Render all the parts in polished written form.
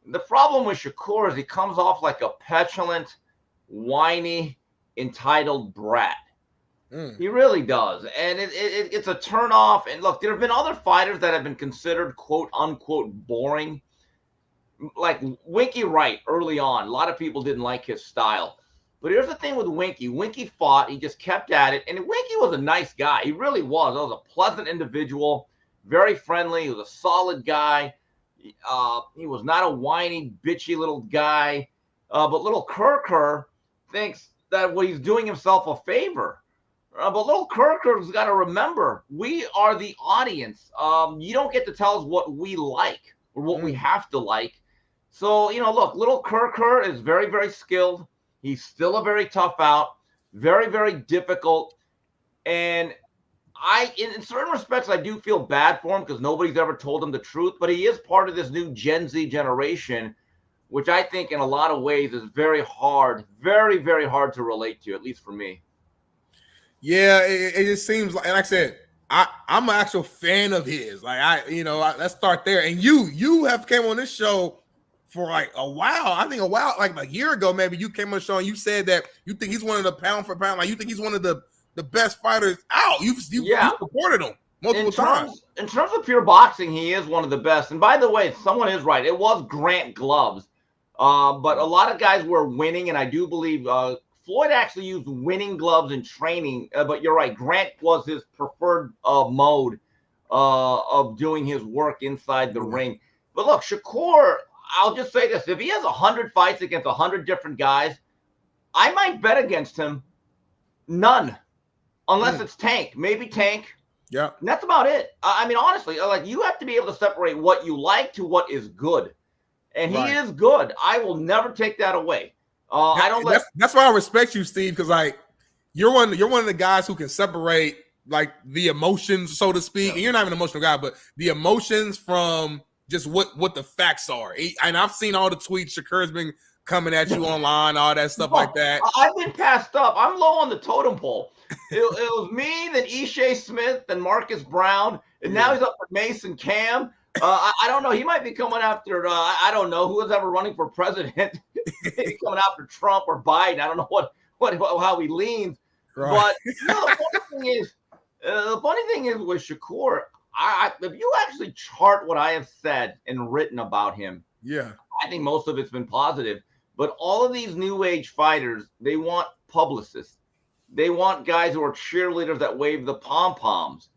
The problem with Shakur is he comes off like a petulant, whiny, entitled brat. He really does. And it's a turnoff. And look, there have been other fighters that have been considered quote unquote boring. Like Winky Wright early on. A lot of people didn't like his style. But here's the thing with Winky. Winky fought. He just kept at it. And Winky was a nice guy. He really was. He was a pleasant individual, very friendly. He was a solid guy. He was not a whiny, bitchy little guy. But little Kerr thinks that he's doing himself a favor. But little Kerr's got to remember, we are the audience. You don't get to tell us what we like or what we have to like. So, look, little Kerr is very, very skilled. He's still a very tough out, very, very difficult. And in certain respects, I do feel bad for him because nobody's ever told him the truth. But he is part of this new Gen Z generation, which I think in a lot of ways is very hard, very, very hard to relate to, at least for me. Yeah, it just seems like I said, I'm an actual fan of his. Like let's start there. And you have came on this show for like a while. I think like a year ago, maybe you came on the show and you said that you think he's one of the pound for pound, like you think he's one of the best fighters out. You supported him multiple times. In terms of pure boxing, he is one of the best. And by the way, someone is right. It was Grant gloves. But a lot of guys were winning, and I do believe Floyd actually used winning gloves in training, but you're right. Grant was his preferred mode of doing his work inside the ring. But look, Shakur, I'll just say this. If he has 100 fights against 100 different guys, I might bet against him none, unless it's Tank. Maybe Tank. Yeah. And that's about it. I mean, honestly, like you have to be able to separate what you like to what is good. And he is good. I will never take that away. That's why I respect you, Steve, because like you're one of the guys who can separate like the emotions, so to speak. And you're not even an emotional guy, but the emotions from just what the facts are. And I've seen all the tweets Shakur's been coming at you online, all that stuff like that. I've been passed up. I'm low on the totem pole. It was me, then Ishai Smith, then Marcus Brown, and now he's up with Mason Cam. I don't know. He might be coming after, I don't know, who was ever running for president. Maybe coming after Trump or Biden. I don't know how he leans. Right. But the funny thing is with Shakur, if you actually chart what I have said and written about him, I think most of it's been positive. But all of these new age fighters, they want publicists. They want guys who are cheerleaders that wave the pom-poms.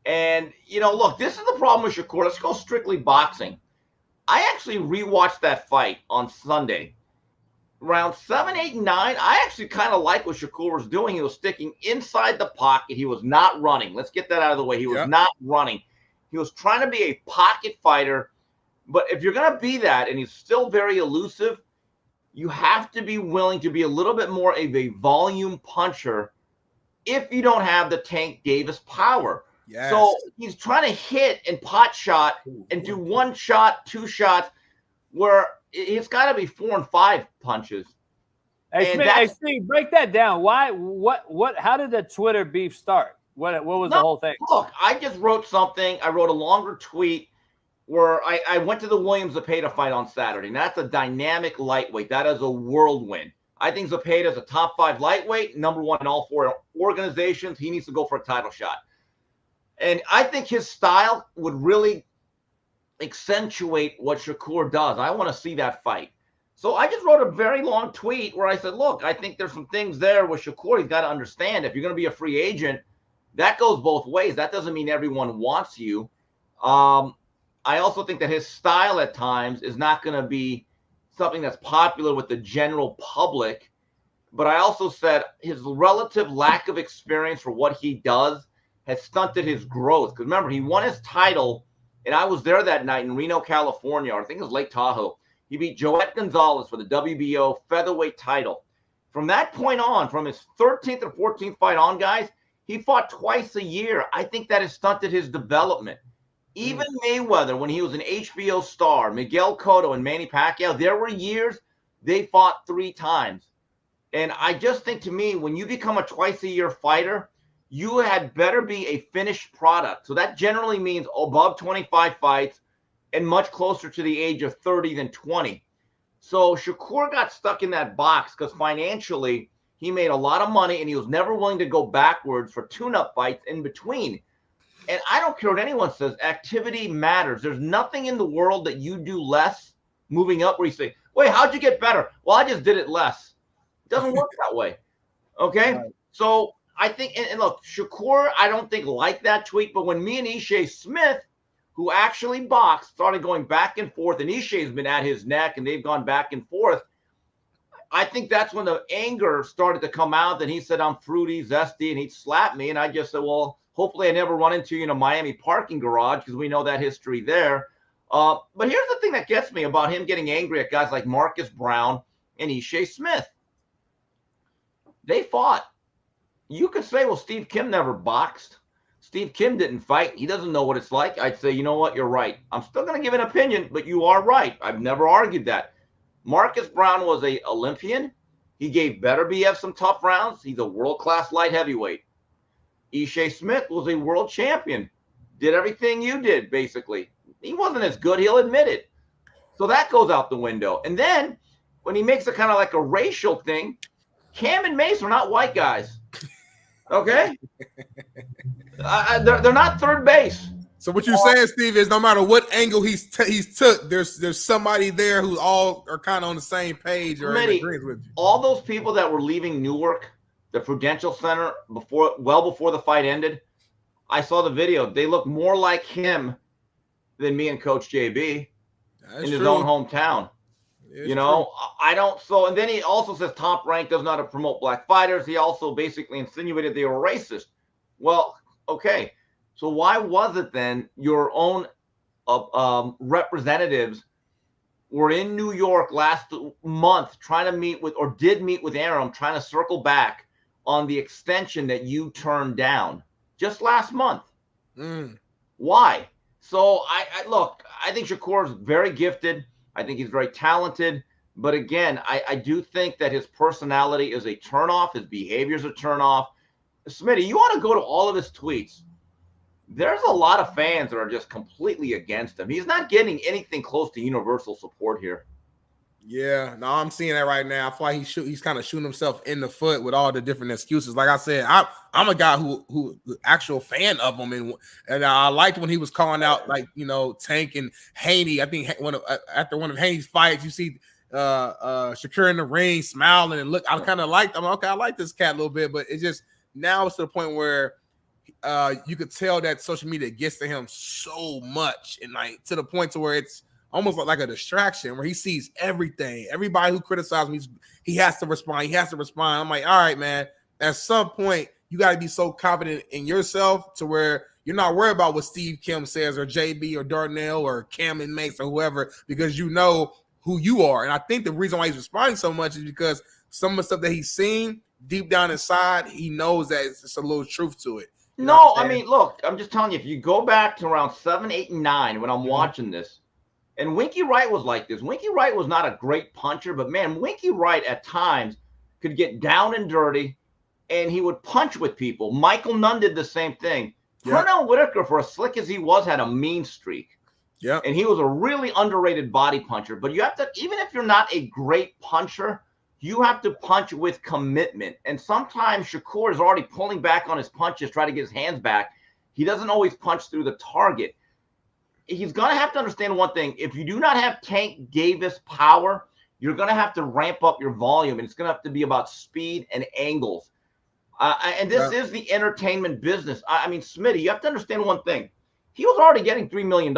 And, look, this is the problem with Shakur. Let's go strictly boxing. I actually rewatched that fight on Sunday. Round 7, 8, and 9, I actually kind of like what Shakur was doing. He was sticking inside the pocket. He was not running. Let's get that out of the way. He was not running. He was trying to be a pocket fighter. But if you're going to be that, and he's still very elusive, you have to be willing to be a little bit more of a volume puncher if you don't have the Tank Davis power. Yes. So he's trying to hit and pot shot and do one shot, two shots, where it's got to be 4 and 5 punches. Hey, Steve, break that down. Why? What? How did the Twitter beef start? What was the whole thing? Look, I just wrote something. I wrote a longer tweet where I went to the Williams Zepeda fight on Saturday. And that's a dynamic lightweight. That is a whirlwind. I think Zepeda is a top 5 lightweight, number 1 in all 4 organizations. He needs to go for a title shot. And I think his style would really accentuate what Shakur does. I want to see that fight. So I just wrote a very long tweet where I said, look, I think there's some things there with Shakur. He's got to understand if you're going to be a free agent, that goes both ways. That doesn't mean everyone wants you. I also think that his style at times is not going to be something that's popular with the general public. But I also said his relative lack of experience for what he does has stunted his growth. Because remember, he won his title, and I was there that night in Reno, California, or I think it was Lake Tahoe. He beat Joet Gonzalez for the WBO featherweight title. From that point on, from his 13th or 14th fight on, guys, he fought twice a year. I think that has stunted his development. Even Mayweather, when he was an HBO star, Miguel Cotto and Manny Pacquiao, there were years they fought 3 times. And I just think, to me, when you become a twice-a-year fighter, you had better be a finished product. So that generally means above 25 fights, and much closer to the age of 30 than 20. So Shakur got stuck in that box because financially he made a lot of money and he was never willing to go backwards for tune-up fights in between. And I don't care what anyone says, activity matters. There's nothing in the world that you do less moving up where you say, wait, how'd you get better? Well, I just did it less. It doesn't work that way. Okay? Right. So I think, and look, Shakur, I don't think liked that tweet, but when me and Ishe Smith, who actually boxed, started going back and forth, and Ishe's been at his neck, and they've gone back and forth, I think that's when the anger started to come out, and he said, I'm fruity, zesty, and he'd slap me, and I just said, well, hopefully I never run into you in a Miami parking garage because we know that history there. But here's the thing that gets me about him getting angry at guys like Marcus Brown and Ishe Smith. They fought. You could say, well, Steve Kim never boxed. Steve Kim didn't fight. He doesn't know what it's like. I'd say, you know what? You're right. I'm still going to give an opinion, but you are right. I've never argued that. Marcus Brown was an Olympian. He gave Better BF some tough rounds. He's a world-class light heavyweight. Ishe Smith was a world champion. Did everything you did, basically. He wasn't as good. He'll admit it. So that goes out the window. And then when he makes a kind of like a racial thing, Cam and Mace are not white guys. Okay? They're not third base. So what you're saying, Steve, is no matter what angle he's took, there's somebody there who all are kind of on the same page or in agreement with you. All those people that were leaving Newark, the Prudential Center, well before the fight ended, I saw the video. They look more like him than me and Coach JB in his own hometown. It's true. I don't. So, and then he also says Top Rank does not promote black fighters. He also basically insinuated they were racist. Well, okay. So why was it then your own representatives were in New York last month trying to meet with, or did meet with Arum, trying to circle back on the extension that you turned down just last month? Why? So I think Shakur is very gifted. I think he's very talented. But again, I do think that his personality is a turnoff. His behavior is a turnoff. Smitty, you want to go to all of his tweets. There's a lot of fans that are just completely against him. He's not getting anything close to universal support here. Yeah, no, I'm seeing that right now. I feel like he's kind of shooting himself in the foot with all the different excuses. Like I said, I'm a guy who actual fan of him, and I liked when he was calling out, like, Tank and Haney. I think after one of Haney's fights, you see Shakur in the ring smiling and look. I kind of liked him. Okay, I like this cat a little bit, but it just now it's to the point where you could tell that social media gets to him so much, and like to the point to where it's almost like a distraction where he sees everything. Everybody who criticizes me, he has to respond. He has to respond. I'm like, all right, man, at some point, you got to be so confident in yourself to where you're not worried about what Steve Kim says or JB or Darnell or Cam and Mace or whoever, because you know who you are. And I think the reason why he's responding so much is because some of the stuff that he's seen deep down inside, he knows that it's just a little truth to it. No, I mean, look, I'm just telling you, if you go back to around 7, 8, and 9 when I'm watching this, and Winky Wright was like this. Winky Wright was not a great puncher, but man, Winky Wright at times could get down and dirty, and he would punch with people. Michael Nunn did the same thing. Darnell Whitaker, for as slick as he was, had a mean streak. Yeah, and he was a really underrated body puncher. But you have to, even if you're not a great puncher, you have to punch with commitment. And sometimes Shakur is already pulling back on his punches, trying to get his hands back. He doesn't always punch through the target. He's going to have to understand one thing. If you do not have Tank Davis power, you're going to have to ramp up your volume, and it's going to have to be about speed and angles. And this is the entertainment business. I mean, Smitty, you have to understand one thing. He was already getting $3 million.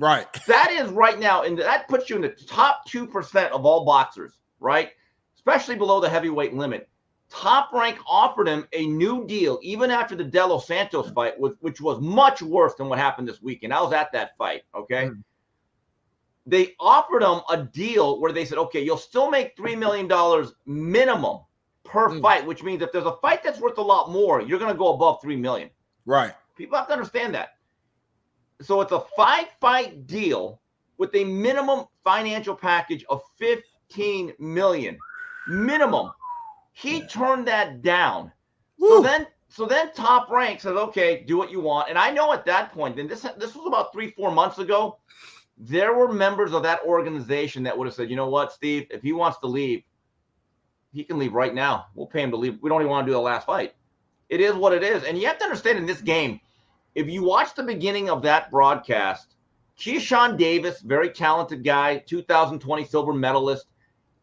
Right. That is right now, and that puts you in the top 2% of all boxers, right? Especially below the heavyweight limit. Top Rank offered him a new deal even after the De Los Santos fight, which was much worse than what happened this weekend. I was at that fight, okay? They offered him a deal where they said, okay, you'll still make $3 million minimum per fight, which means if there's a fight that's worth a lot more, you're going to go above $3 million. Right. People have to understand that. So it's a 5-fight deal with a minimum financial package of $15 million. Minimum. He turned that down. So then Top Rank says, okay, do what you want. And I know at that point, then this was about 3-4 months ago, there were members of that organization that would have said, you know what, Steve, if he wants to leave, he can leave right now. We'll pay him to leave. We don't even want to do the last fight. It is what it is. And you have to understand in this game, if you watch the beginning of that broadcast, Shaun Davis, very talented guy, 2020 silver medalist,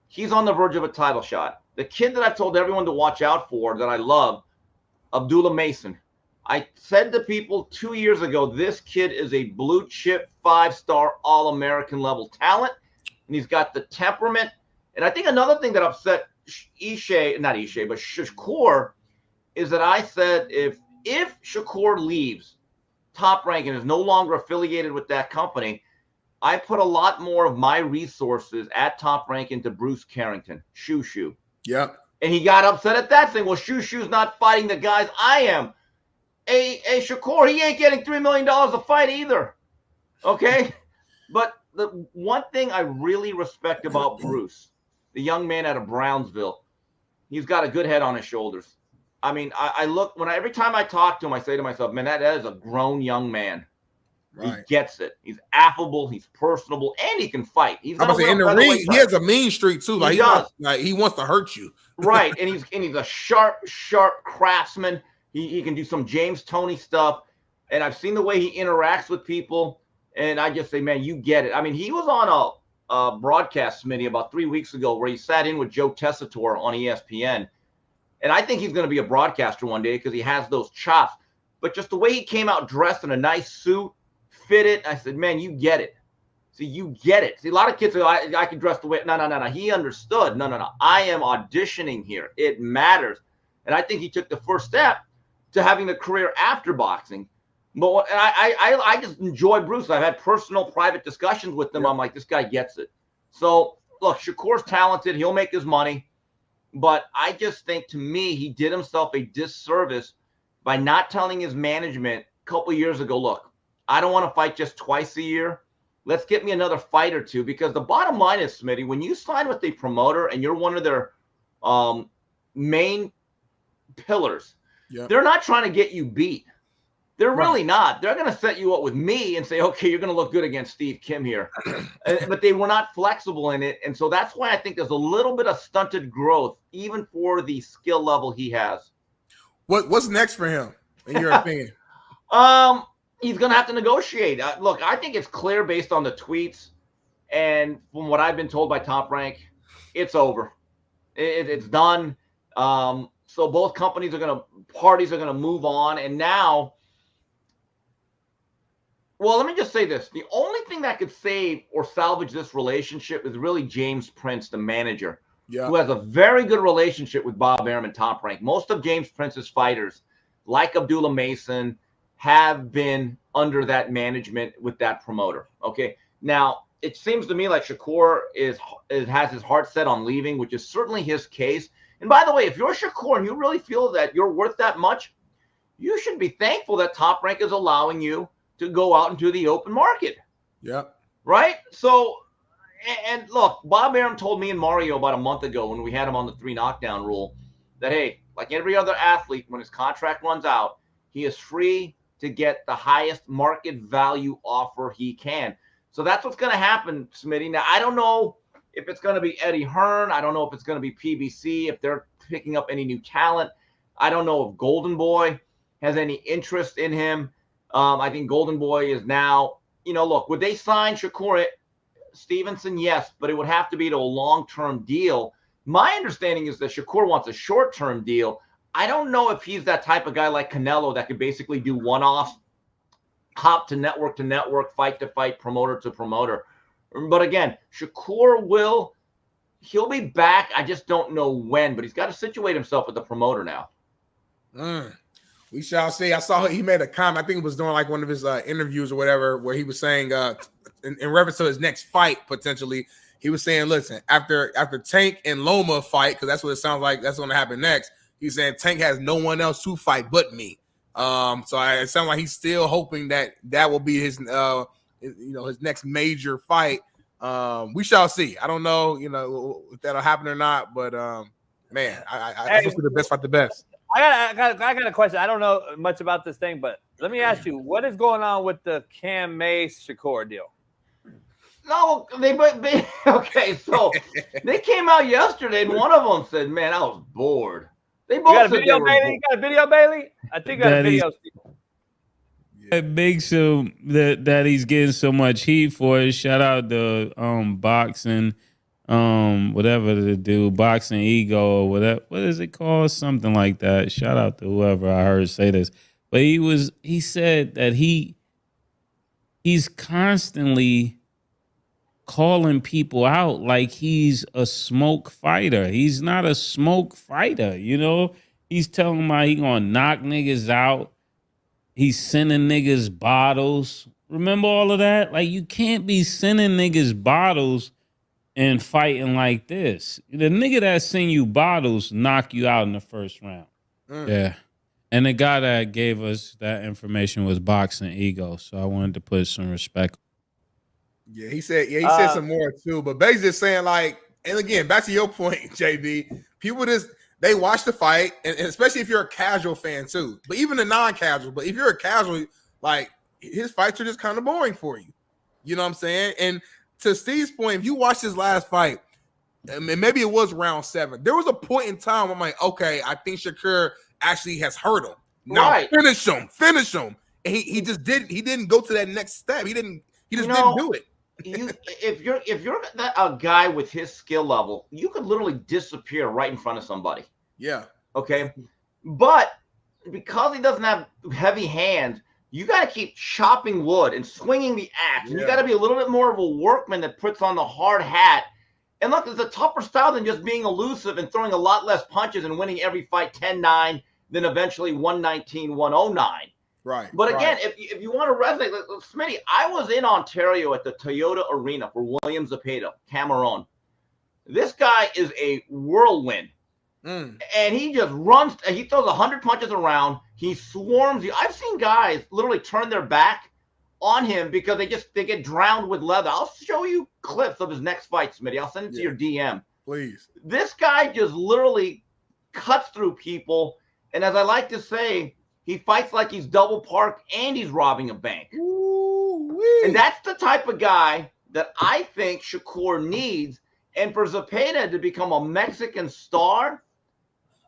he's on the verge of a title shot. The kid that I've told everyone to watch out for that I love, Abdullah Mason. I said to people 2 years ago, this kid is a blue chip 5-star All-American level talent, and he's got the temperament. And I think another thing that upset Shakur is that I said if Shakur leaves Top Rank and is no longer affiliated with that company, I put a lot more of my resources at Top Rank into Bruce Carrington, Shoo. Yep. And he got upset at that, saying, well, Shoo's not fighting the guys I am. Hey, Shakur, he ain't getting $3 million a fight either. Okay? But the one thing I really respect about Bruce, the young man out of Brownsville, he's got a good head on his shoulders. I mean, I look, every time I talk to him, I say to myself, man, that is a grown young man. Right. He gets it. He's affable. He's personable, and he can fight. He's in the ring. He has a mean streak too. Like he wants to hurt you. Right, and he's a sharp craftsman. He can do some James Toney stuff, and I've seen the way he interacts with people, and I just say, man, you get it. I mean, he was on a broadcast, Smitty, about 3 weeks ago where he sat in with Joe Tessitore on ESPN, and I think he's going to be a broadcaster one day because he has those chops. But just the way he came out dressed in a nice suit, fitted, I said, man, you get it. See, you get it. See, a lot of kids say, I can dress the way. No. He understood. No. I am auditioning here. It matters. And I think he took the first step to having a career after boxing. But I just enjoy Bruce. I've had personal, private discussions with him. Yeah. I'm like, this guy gets it. So, look, Shakur's talented. He'll make his money. But I just think, to me, he did himself a disservice by not telling his management a couple years ago, look, I don't want to fight just twice a year. Let's get me another fight or two, because the bottom line is, Smitty, when you sign with a promoter and you're one of their main pillars, they're not trying to get you beat. They're really not. They're going to set you up with me and say, okay, you're going to look good against Steve Kim here. But they were not flexible in it. And so that's why I think there's a little bit of stunted growth, even for the skill level he has. What's next for him, in your opinion? He's going to have to negotiate. Look, I think it's clear based on the tweets and from what I've been told by Top Rank, it's over. It's done. So both parties are going to move on. And now, well, let me just say this. The only thing that could save or salvage this relationship is really James Prince, the manager, who has a very good relationship with Bob Arum and Top Rank. Most of James Prince's fighters, like Abdullah Mason, have been under that management with that promoter. Okay. Now, it seems to me like Shakur has his heart set on leaving, which is certainly his case. And by the way, if you're Shakur and you really feel that you're worth that much, you should be thankful that Top Rank is allowing you to go out into the open market. Yeah. Right? So, and look, Bob Arum told me and Mario about a month ago when we had him on the 3 knockdown rule that, hey, like every other athlete, when his contract runs out, he is free to get the highest market value offer he can. So that's what's going to happen, Smitty. Now, I don't know if it's going to be Eddie Hearn. I don't know if it's going to be PBC, if they're picking up any new talent. I don't know if Golden Boy has any interest in him. I think Golden Boy is now, look, would they sign Shakur Stevenson? Yes, but it would have to be to a long-term deal. My understanding is that Shakur wants a short-term deal. I don't know if he's that type of guy like Canelo that could basically do one-offs, hop to network, fight to fight, promoter to promoter. But again, Shakur he'll be back. I just don't know when, but he's got to situate himself with the promoter now. We shall see. I saw he made a comment. I think it was during like one of his interviews or whatever, where he was saying in reference to his next fight, potentially, he was saying, listen, after Tank and Loma fight, because that's what it sounds like that's going to happen next, he's saying Tank has no one else to fight but me. So it sounds like he's still hoping that will be his his next major fight. We shall see. I don't know, if that'll happen or not, but man, I hope the best fight the best. I got a question. I don't know much about this thing, but let me ask you, what is going on with the Cam Mace Shakur deal? No, okay. So they came out yesterday, and one of them said, "Man, I was bored." They both got a video, Bailey. You got a video, Bailey? I think I got a video. That makes him that he's getting so much heat for it. Shout out to boxing, whatever the dude, boxing ego or whatever. What is it called? Something like that. Shout out to whoever I heard say this. But he said that he's constantly calling people out like he's a smoke fighter. He's not a smoke fighter, you know? He's telling them he gonna knock niggas out. He's sending niggas bottles. Remember all of that? Like, you can't be sending niggas bottles and fighting like this. The nigga that send you bottles knock you out in the first round. Yeah. And the guy that gave us that information was Boxing Ego. So I wanted to put some respect. Yeah, he said some more too. But basically just saying, like, and again, back to your point, JB, people they watch the fight, and especially if you're a casual fan too. But even the non-casual, but if you're a casual, like, his fights are just kind of boring for you. You know what I'm saying? And to Steve's point, if you watch his last fight, and maybe it was round 7, there was a point in time where I'm like, okay, I think Shakur actually has hurt him. Now finish him. And he just didn't go to that next step. He didn't do it. If you're a guy with his skill level, you could literally disappear right in front of somebody. Yeah. Okay. But because he doesn't have heavy hands, you got to keep chopping wood and swinging the axe. Yeah. You got to be a little bit more of a workman that puts on the hard hat. And look, it's a tougher style than just being elusive and throwing a lot less punches and winning every fight 10-9, then eventually 119-109. Right. But again, if you want to resonate, Smitty, I was in Ontario at the Toyota Arena for William Zepeda, Cameron. This guy is a whirlwind. And he just runs. He throws 100 punches around. He swarms you. I've seen guys literally turn their back on him because they get drowned with leather. I'll show you clips of his next fight, Smitty. I'll send it to your DM. Please. This guy just literally cuts through people. And as I like to say, he fights like he's double parked and he's robbing a bank. Ooh-wee. And that's the type of guy that I think Shakur needs. And for Zepeda to become a Mexican star,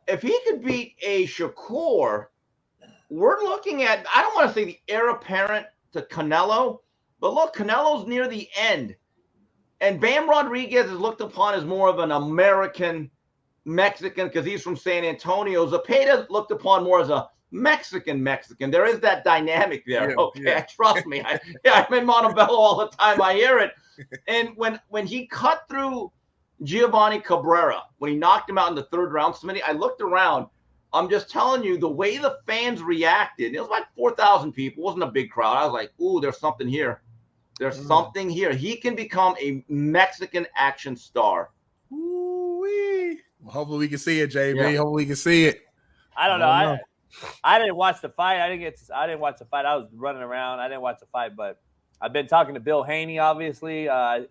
if he could beat a Shakur, we're looking at, I don't want to say the heir apparent to Canelo, but look, Canelo's near the end. And Bam Rodriguez is looked upon as more of an American Mexican because he's from San Antonio. Zepeda is looked upon more as a Mexican. There is that dynamic there. Trust me. I'm in Montebello all the time. I hear it. And when he cut through Giovanni Cabrera, when he knocked him out in the 3rd round, Smitty, I looked around. I'm just telling you, the way the fans reacted, it was like 4,000 people. It wasn't a big crowd. I was like, ooh, there's something here. There's something here. He can become a Mexican action star. Ooh-wee. Well, hopefully we can see it, JB. Yeah. Hopefully we can see it. I don't know. I didn't watch the fight. I didn't watch the fight. I was running around. I didn't watch the fight, but I've been talking to Bill Haney, obviously. I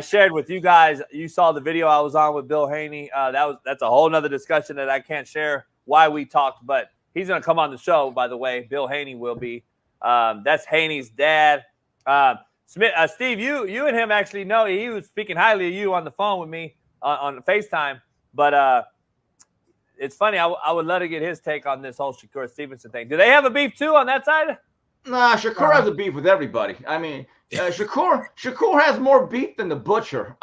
shared with you guys. You saw the video I was on with Bill Haney. That's a whole nother discussion that I can't share why we talked, but he's going to come on the show, by the way. Bill Haney will be. That's Haney's dad. Steve, you and him actually know. He was speaking highly of you on the phone with me on FaceTime, but it's funny. I would love to get his take on this whole Shakur Stevenson thing. Do they have a beef too on that side? Nah, Shakur has a beef with everybody. I mean, Shakur has more beef than the Butcher.